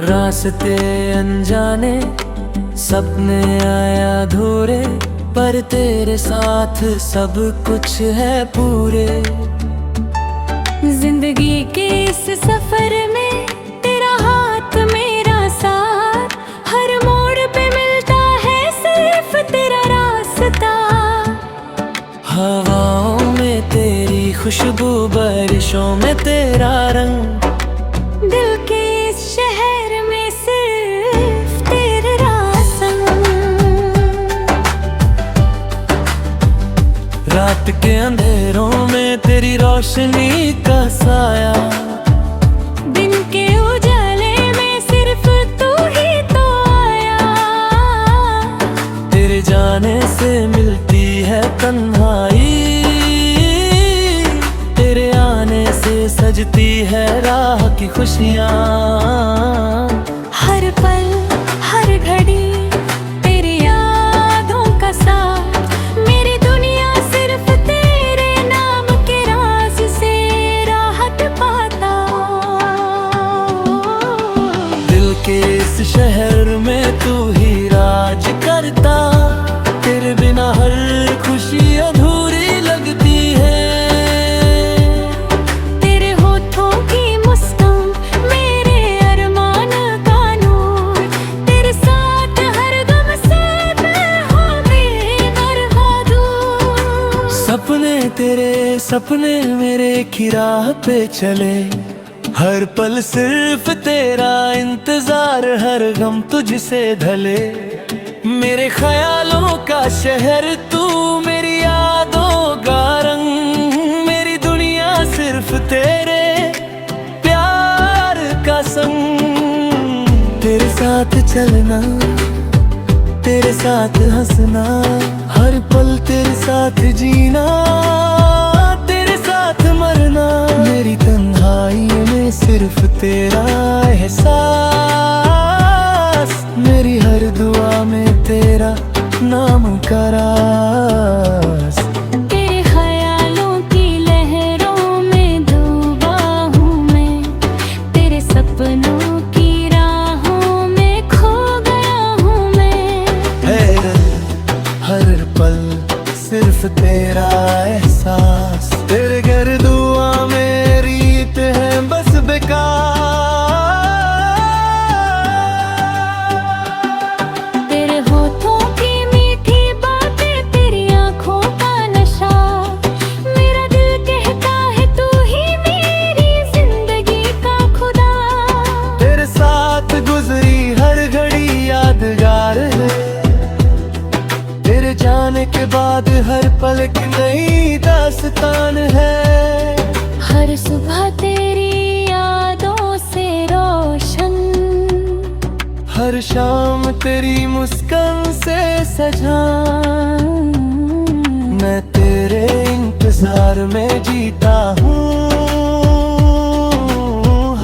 रास्ते अनजाने, सपने आया अधूरे, पर तेरे साथ सब कुछ है पूरे। जिंदगी के इस सफर में तेरा हाथ मेरा साथ, हर मोड़ पे मिलता है सिर्फ तेरा रास्ता। हवाओं में तेरी खुशबू, बारिशों में तेरा रंग, दिल के इस शहर में सिर्फ तेरा संग। रात के अंधेरों में तेरी रोशनी का साया, दिन के उजाले में सिर्फ तू ही तो आया। तेरे जाने से मिलती है तन्हाई, तेरे आने से सजती है राह की खुशियाँ। हर पल हर घड़ी तेरी यादों का साथ, मेरी दुनिया सिर्फ तेरे नाम के राज से राहत पाता। दिल के इस शहर में तू ही राज करता, तेरे बिना हर खुशी अधूरी लगती है। तेरे होठों की मुस्कान मेरे अरमान का नूर, तेरे साथ हर गम से मैं हो बेदर दूर। सपने मेरे की राह पे चले, हर पल सिर्फ तेरा इंतजार, हर गम तुझसे ढले। मेरे ख्यालों का शहर तू, मेरी यादों का रंग, मेरी दुनिया सिर्फ तेरे प्यार का संग। तेरे साथ चलना, तेरे साथ हंसना, हर पल तेरे साथ जीना, तेरे साथ मरना। मेरी तन्हाई में सिर्फ तेरा एहसास, मेरी हर दुआ में तेरा नाम का राज। तेरे ख्यालों की लहरों में डूबा हूँ मैं, तेरे सपनों की राहों में खो गया हूँ मैं। हर पल सिर्फ तेरा एहसास, तेरे घर दुआ में रीत है बस बेकार। तेरे होठों की मीठी बातें, तेरी आँखों का नशा, मेरा दिल कहता है तू ही मेरी जिंदगी का खुदा। तेरे साथ गुजरी हर घड़ी यादगार है, तेरे जाने के बाद हर पल एक नई दास्तान है। हर सुबह तेरी यादों से रोशन, हर शाम तेरी मुस्कान से सजा। मैं तेरे इंतजार में जीता हूँ,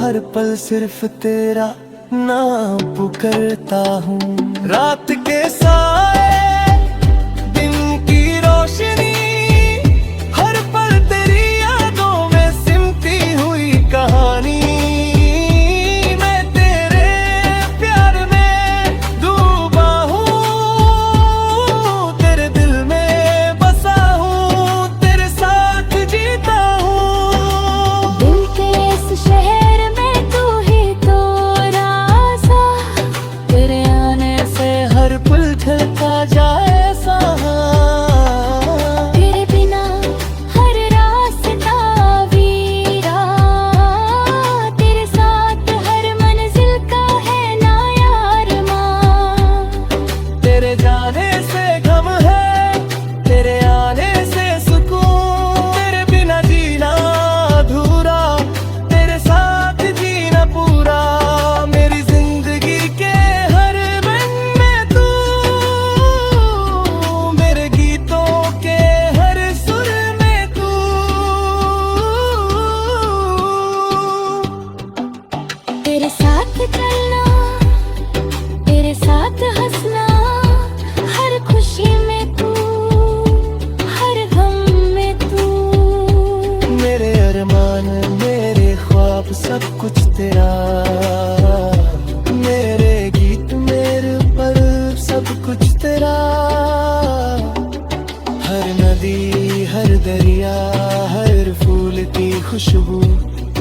हर पल सिर्फ तेरा नाम पुकारता हूँ। रात के साए, दिन की रोशनी, हर पल तेरी यादों में सिमटी हुई कहानी। मैं तेरे प्यार में डूबा हूँ, तेरे दिल में बसा हूँ, तेरे साथ जीता हूँ। दिल के इस शहर में तू ही तो राजा, तेरे आने से हर पल खिलता दरिया, हर फूल की खुशबू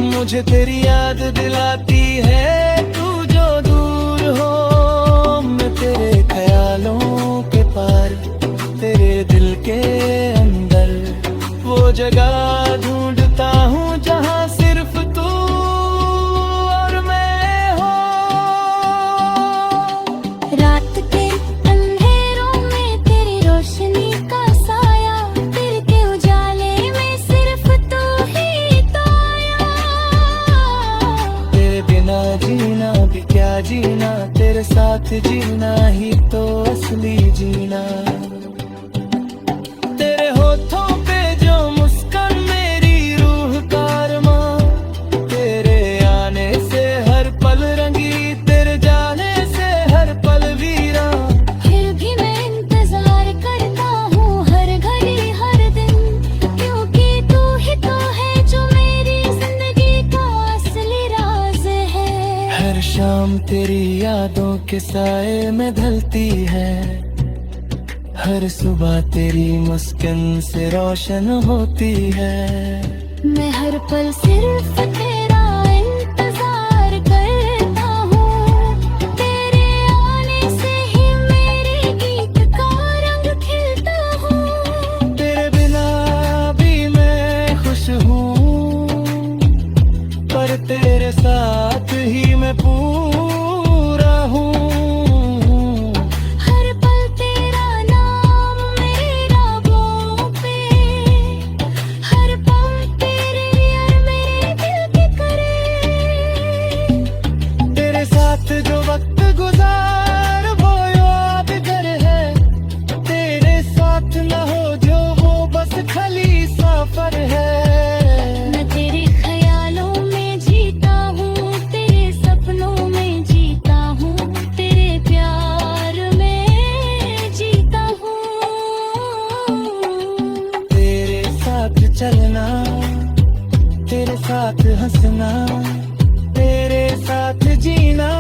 मुझे तेरी याद दिलाती है। तू जो दूर हो मैं तेरे ख्यालों के पार, तेरे दिल के अंदर वो जगह ढूंढता हूँ जहाँ सिर्फ तू और मैं हो। रात के अंधेरों में तेरी रोशनी का साया, दिल के उजाले में सिर्फ तू ही तो आया। तेरे बिना जीना भी क्या जीना, तेरे साथ जीना ही तो असली जीना। तेरे होठों पे जो मुस्कान मेरी रूह का अरमां, तेरे आने से हर पल रंगी, तेरे जाने से हर पल वीरा। फिर भी मैं इंतजार करता हूँ हर घड़ी हर दिन, क्योंकि तू ही तो है जो मेरी जिंदगी का असली राज है। हर शाम तेरी यादों के साए में ढलती है, हर सुबह तेरी मुस्कान से रोशन होती है। मैं हर पल सिर्फ तेरा इंतजार करता हूँ, तेरे आने से ही मेरे गीत का रंग खिलता हूँ। तेरे बिना भी मैं खुश हूँ, पर तेरे साथ ही मैं पूरा हूँ। हर पल तेरा नाम मेरे राहों पे, हर पल तेरे यार मेरे दिल के करीब। तेरे साथ जो वक्त गुजार वो यादगार है, तेरे साथ न हो जो वो बस खाली सफर है। मैं तेरे ख्यालों में जीता हूँ, तेरे सपनों में जीता हूँ, तेरे प्यार में जीता हूँ। तेरे साथ चलना, तेरे साथ हंसना, तेरे साथ जीना